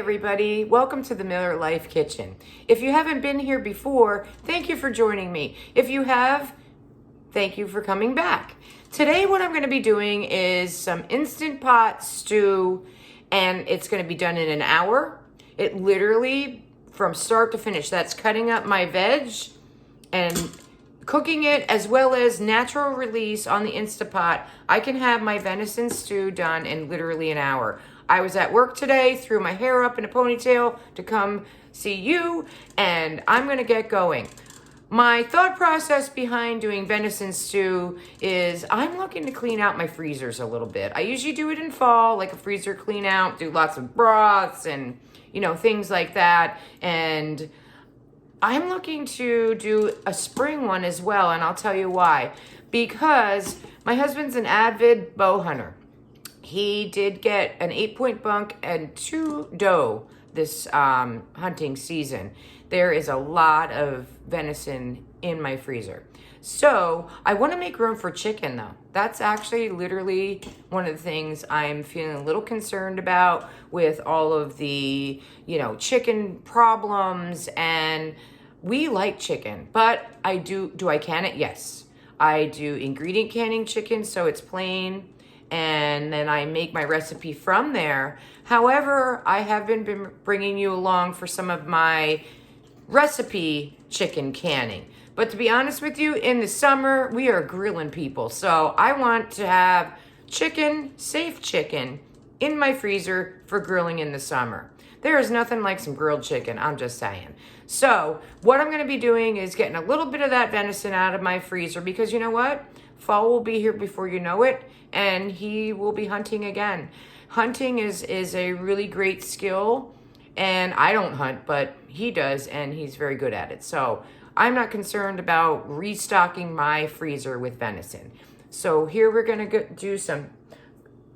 everybody. Welcome to the Miller Life Kitchen. If you haven't been here before, thank you for joining me. If you have, thank you for coming back. Today what I'm going to be doing is some Instant Pot stew, and it's going to be done in an hour. It literally, from start to finish, that's cutting up my veg and cooking it, as well as natural release on the Instant Pot. I can have my venison stew done in literally an hour. I was at work today, threw my hair up in a ponytail to come see you, and I'm gonna get going. My thought process behind doing venison stew is I'm looking to clean out my freezers a little bit. I usually do it in fall, like a freezer clean out, do lots of broths and, things like that. And I'm looking to do a spring one as well, and I'll tell you why. Because my husband's an avid bow hunter. He did get an 8-point buck and 2 doe this hunting season. There is a lot of venison in my freezer. So I want to make room for chicken though. That's actually literally one of the things I'm feeling a little concerned about with all of the, chicken problems. And we like chicken, but do I can it? Yes. I do ingredient canning chicken, so it's plain, and then I make my recipe from there. However, I have been bringing you along for some of my recipe chicken canning. But to be honest with you, in the summer, we are grilling people. So I want to have chicken, safe chicken, in my freezer for grilling in the summer. There is nothing like some grilled chicken, I'm just saying. So what I'm gonna be doing is getting a little bit of that venison out of my freezer, because you know what? Fall will be here before you know it, and he will be hunting again. Hunting is a really great skill, and I don't hunt, but he does, and he's very good at it. So I'm not concerned about restocking my freezer with venison. So here we're gonna do some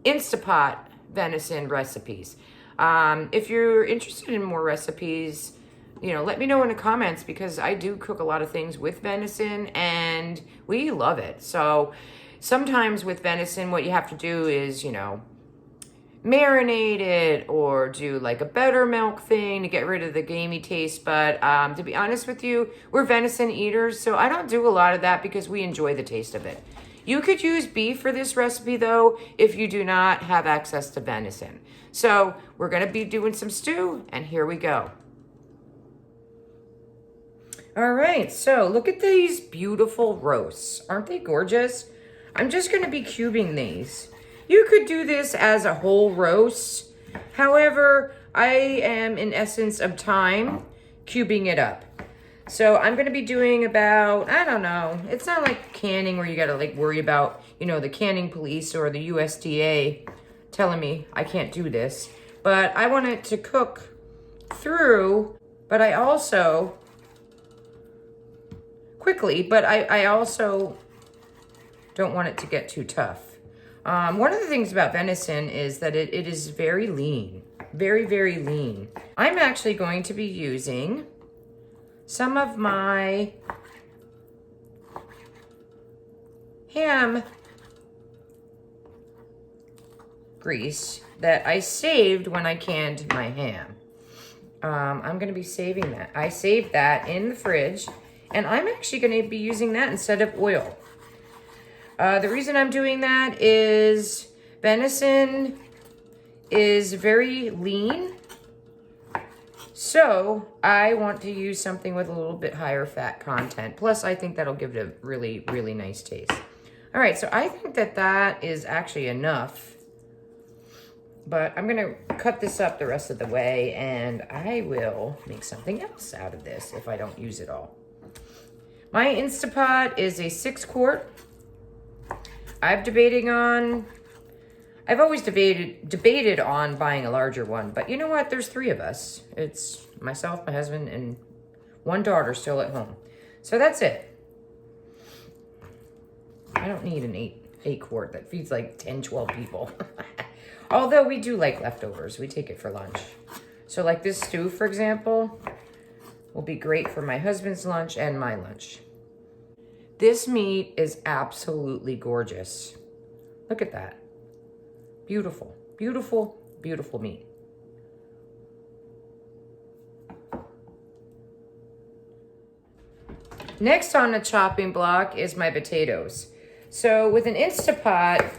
Instapot venison recipes. If you're interested in more recipes, let me know in the comments, because I do cook a lot of things with venison and we love it. So sometimes with venison, what you have to do is, marinate it or do like a buttermilk thing to get rid of the gamey taste. But to be honest with you, we're venison eaters, so I don't do a lot of that because we enjoy the taste of it. You could use beef for this recipe though, if you do not have access to venison. So we're gonna be doing some stew, and here we go. All right, so look at these beautiful roasts. Aren't they gorgeous? I'm just gonna be cubing these. You could do this as a whole roast. However, I am in essence of time cubing it up. So I'm gonna be doing about, I don't know, it's not like canning where you gotta worry about, the canning police or the USDA telling me I can't do this. But I want it to cook through, but I also, quickly, but I also don't want it to get too tough. One of the things about venison is that it is very lean, very, very lean. I'm actually going to be using some of my ham grease that I saved when I canned my ham. I'm going to be saving that. I saved that in the fridge, and I'm actually going to be using that instead of oil. The reason I'm doing that is venison is very lean, so I want to use something with a little bit higher fat content. Plus, I think that'll give it a really, really nice taste. All right, so I think that is actually enough, but I'm gonna cut this up the rest of the way, and I will make something else out of this if I don't use it all. My Instapot is a 6-quart. I've always debated on buying a larger one, but you know what? There's 3 of us. It's myself, my husband, and 1 daughter still at home. So that's it. I don't need an 8-quart that feeds like 10, 12 people. Although we do like leftovers. We take it for lunch. So like this stew, for example, will be great for my husband's lunch and my lunch. This meat is absolutely gorgeous. Look at that. Beautiful, beautiful, beautiful meat. Next on the chopping block is my potatoes. So with an Instapot,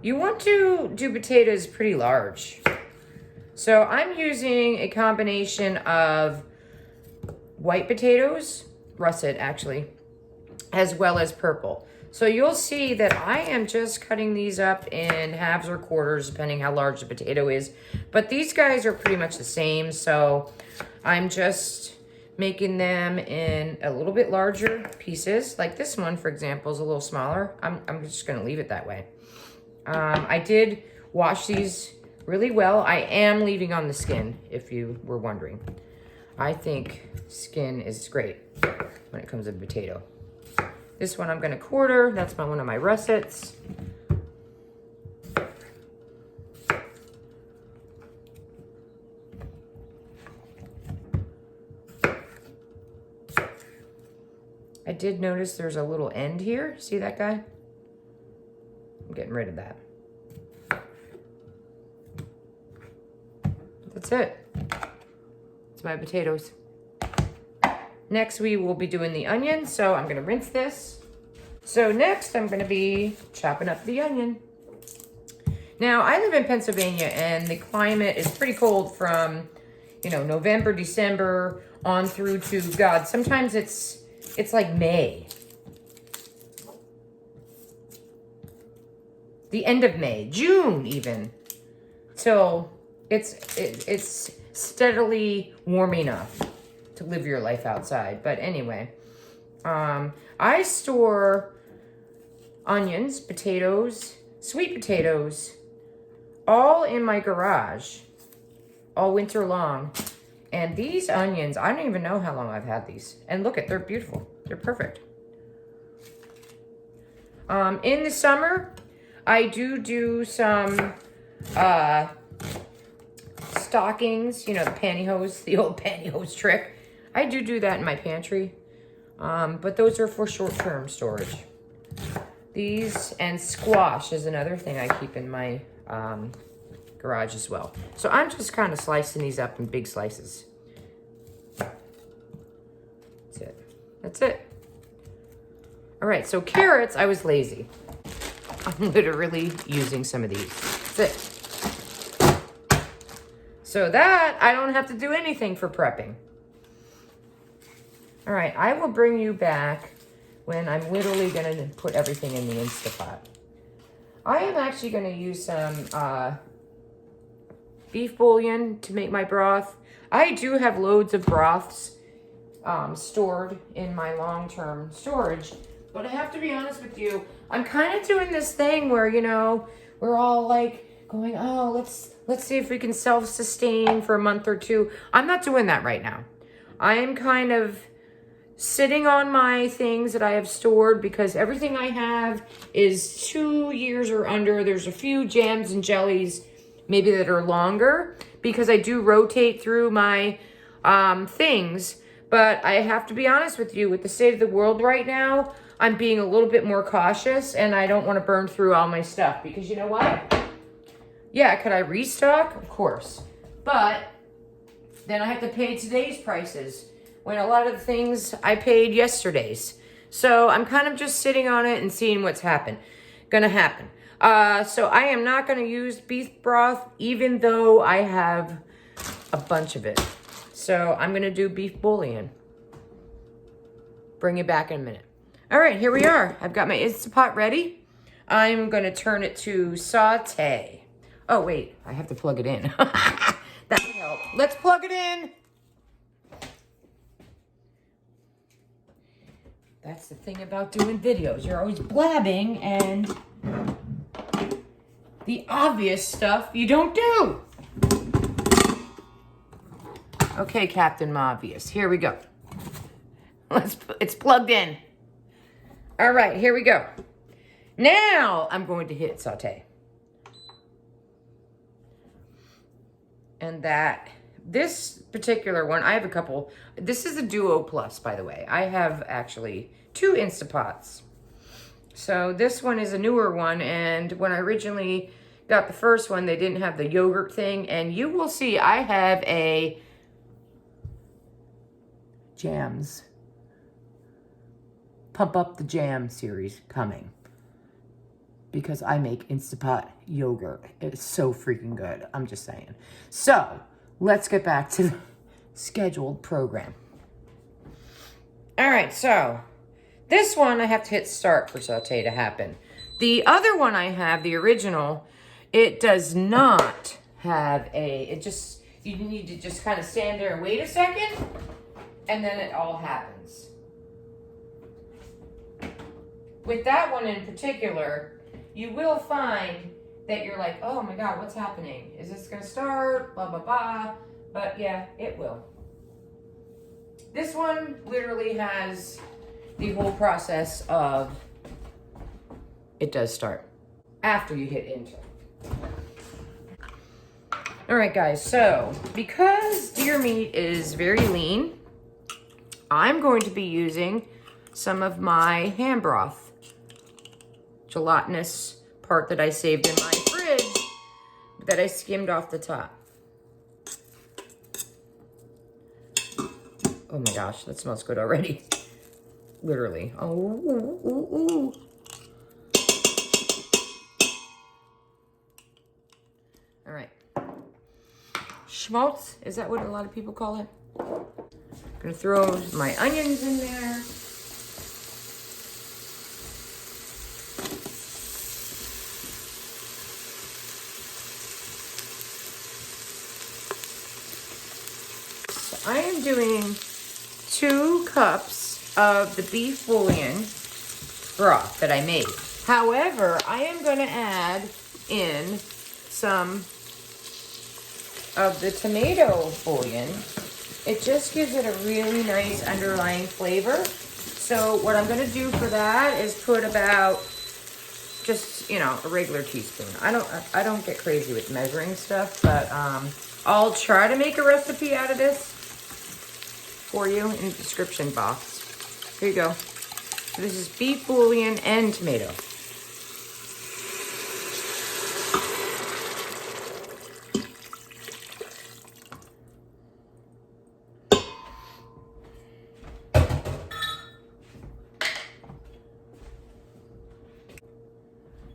you want to do potatoes pretty large. So I'm using a combination of white potatoes, russet actually, as well as purple. So you'll see that I am just cutting these up in halves or quarters, depending how large the potato is. But these guys are pretty much the same, so I'm just making them in a little bit larger pieces. Like this one, for example, is a little smaller. I'm just gonna leave it that way. I did wash these really well. I am leaving on the skin, if you were wondering. I think skin is great when it comes to potato. This one I'm gonna quarter. That's one of my russets. I did notice there's a little end here. See that guy? I'm getting rid of that. That's it. It's my potatoes. Next, we will be doing the onion, so I'm gonna rinse this. So next, I'm gonna be chopping up the onion. Now, I live in Pennsylvania, and the climate is pretty cold from, you know, November, December, on through to, God, sometimes it's like May. The end of May, June even. So it's steadily warming up to live your life outside. But anyway, I store onions, potatoes, sweet potatoes, all in my garage, all winter long. And these onions, I don't even know how long I've had these. And look they're beautiful. They're perfect. In the summer, I do some stockings, you know, the pantyhose, the old pantyhose trick. I do that in my pantry, but those are for short-term storage. These and squash is another thing I keep in my garage as well. So I'm just kind of slicing these up in big slices. That's it. That's it. All right, so carrots, I was lazy. I'm literally using some of these. That's it. So that, I don't have to do anything for prepping. All right, I will bring you back when I'm literally gonna put everything in the Instapot. I am actually gonna use some beef bouillon to make my broth. I do have loads of broths stored in my long-term storage, but I have to be honest with you, I'm kind of doing this thing where, you know, we're all like going, oh, let's see if we can self-sustain for a month or two. I'm not doing that right now. I am kind of sitting on my things that I have stored because everything I have is 2 years or under. There's a few jams and jellies maybe that are longer because I do rotate through my things. But I have to be honest with you, with the state of the world right now, I'm being a little bit more cautious and I don't want to burn through all my stuff because you know what? Yeah, could I restock? Of course. But then I have to pay today's prices when a lot of the things I paid yesterday's. So I'm kind of just sitting on it and seeing what's gonna happen. So I am not gonna use beef broth even though I have a bunch of it. So I'm gonna do beef bouillon. Bring you back in a minute. All right, here we are. I've got my Instapot ready. I'm gonna turn it to saute. Oh wait, I have to plug it in. That would help. Let's plug it in. That's the thing about doing videos. You're always blabbing and the obvious stuff you don't do. Okay, Captain Obvious, here we go. It's plugged in. All right, here we go. Now I'm going to hit saute. And this particular one, I have a couple. This is a Duo Plus, by the way. I have actually 2 Instapots. So this one is a newer one, and when I originally got the first one, they didn't have the yogurt thing, and you will see I have a jams Pump Up the Jam series coming. Because I make Instapot yogurt. It's so freaking good. I'm just saying. So, let's get back to the scheduled program. All right, so this one I have to hit start for saute to happen. The other one I have, the original, it does not have you need to just kind of stand there and wait a second, and then it all happens. With that one in particular, you will find that you're like, oh my God, what's happening? Is this gonna start? Blah, blah, blah. But yeah, it will. This one literally has the whole process of it does start after you hit enter. All right, guys, so because deer meat is very lean, I'm going to be using some of my ham broth. Gelatinous part that I saved in my fridge that I skimmed off the top. Oh my gosh, that smells good already. Literally. Oh, ooh, ooh, ooh. All right. Schmaltz, is that what a lot of people call it? I'm gonna throw my onions in there. I am doing 2 cups of the beef bouillon broth that I made. However, I am going to add in some of the tomato bouillon. It just gives it a really nice underlying flavor. So what I'm going to do for that is put about just, you know, a regular teaspoon. I don't get crazy with measuring stuff, but I'll try to make a recipe out of this for you in the description box. Here you go. So this is beef bouillon and tomato.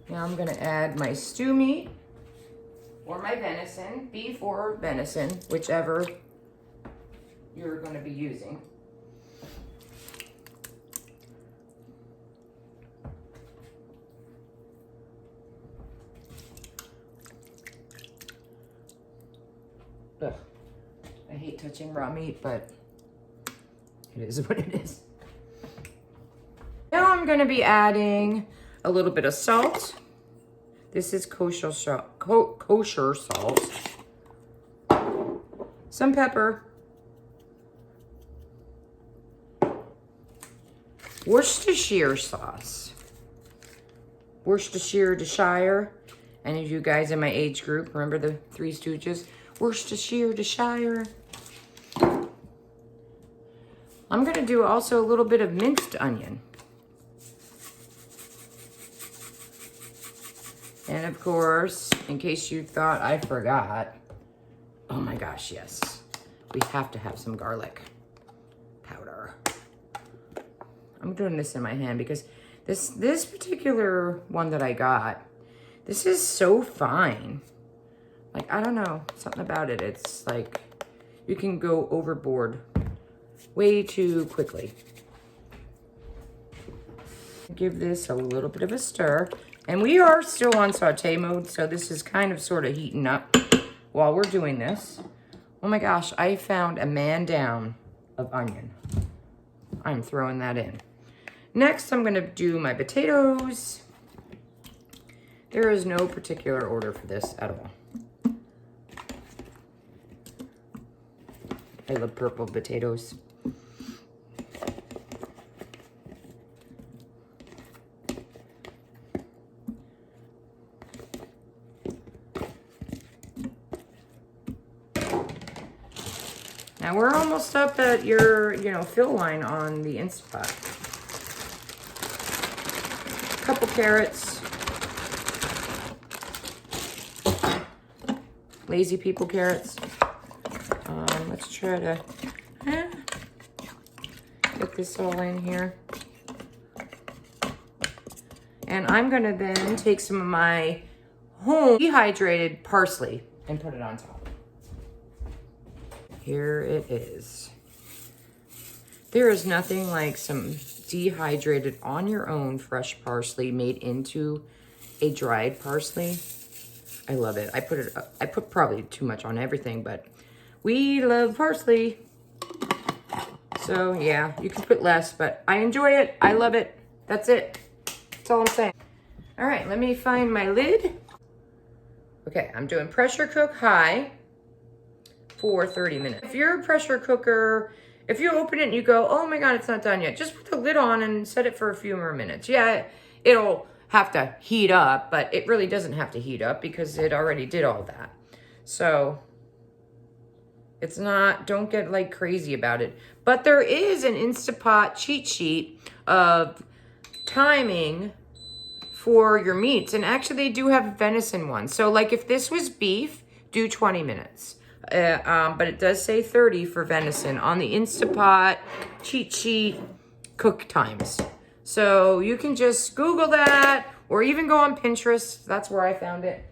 Now I'm gonna add my stew meat or my venison, beef or venison, whichever you're going to be using. Ugh. I hate touching raw meat, but it is what it is. Now I'm going to be adding a little bit of salt. This is kosher salt. Some pepper. Worcestershire sauce. Worcestershire. Any of you guys in my age group remember the Three Stooges? Worcestershire. I'm going to do also a little bit of minced onion. And of course, in case you thought I forgot, oh my gosh, yes. We have to have some garlic powder. I'm doing this in my hand because this particular one that I got, this is so fine. Like, I don't know, something about it. It's like you can go overboard way too quickly. Give this a little bit of a stir. And we are still on saute mode, so this is kind of sort of heating up while we're doing this. Oh my gosh, I found a man down of onion. I'm throwing that in. Next, I'm going to do my potatoes. There is no particular order for this at all. I love purple potatoes. Now we're almost up at your, fill line on the Instapot. A couple carrots. Lazy people carrots. Let's try to get this all in here. And I'm gonna then take some of my home dehydrated parsley and put it on top. Here it is. There is nothing like some dehydrated on your own fresh parsley made into a dried parsley. I love it. I put probably too much on everything, but we love parsley. So yeah, you can put less, but I enjoy it. I love it. That's it. That's all I'm saying. All right, let me find my lid. Okay, I'm doing pressure cook high for 30 minutes. If you're a pressure cooker, if you open it and you go, oh my God, it's not done yet, just put the lid on and set it for a few more minutes. Yeah, it'll have to heat up, but it really doesn't have to heat up because it already did all that. So it's not, don't get like crazy about it. But there is an Instapot cheat sheet of timing for your meats. And actually they do have a venison one. So like if this was beef, do 20 minutes. But it does say 30 for venison on the Instapot cheat sheet cook times. So you can just Google that or even go on Pinterest. That's where I found it.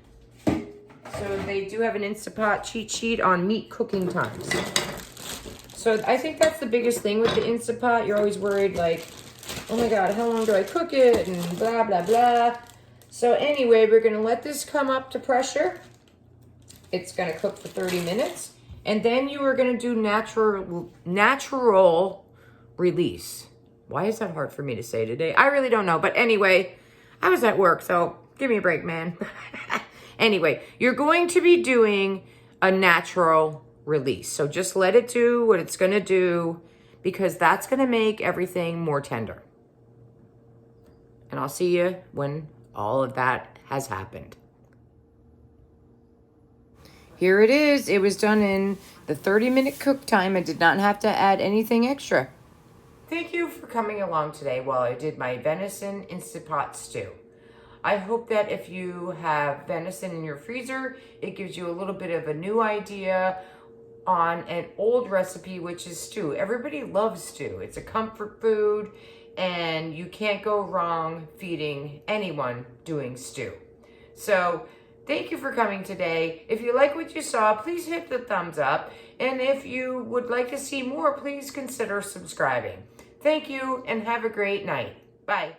So they do have an Instapot cheat sheet on meat cooking times. So I think that's the biggest thing with the Instapot. You're always worried like, oh my God, how long do I cook it? And blah, blah, blah. So anyway, we're gonna let this come up to pressure. It's gonna cook for 30 minutes. And then you are gonna do natural release. Why is that hard for me to say today? I really don't know. But anyway, I was at work, so give me a break, man. Anyway, you're going to be doing a natural release. So just let it do what it's gonna do because that's gonna make everything more tender. And I'll see you when all of that has happened. Here it is. It was done in the 30-minute cook time. I did not have to add anything extra. Thank you for coming along today while I did my venison Instapot stew. I hope that if you have venison in your freezer, it gives you a little bit of a new idea on an old recipe, which is stew. Everybody loves stew. It's a comfort food, and you can't go wrong feeding anyone doing stew. So thank you for coming today. If you like what you saw, please hit the thumbs up. And if you would like to see more, please consider subscribing. Thank you and have a great night. Bye.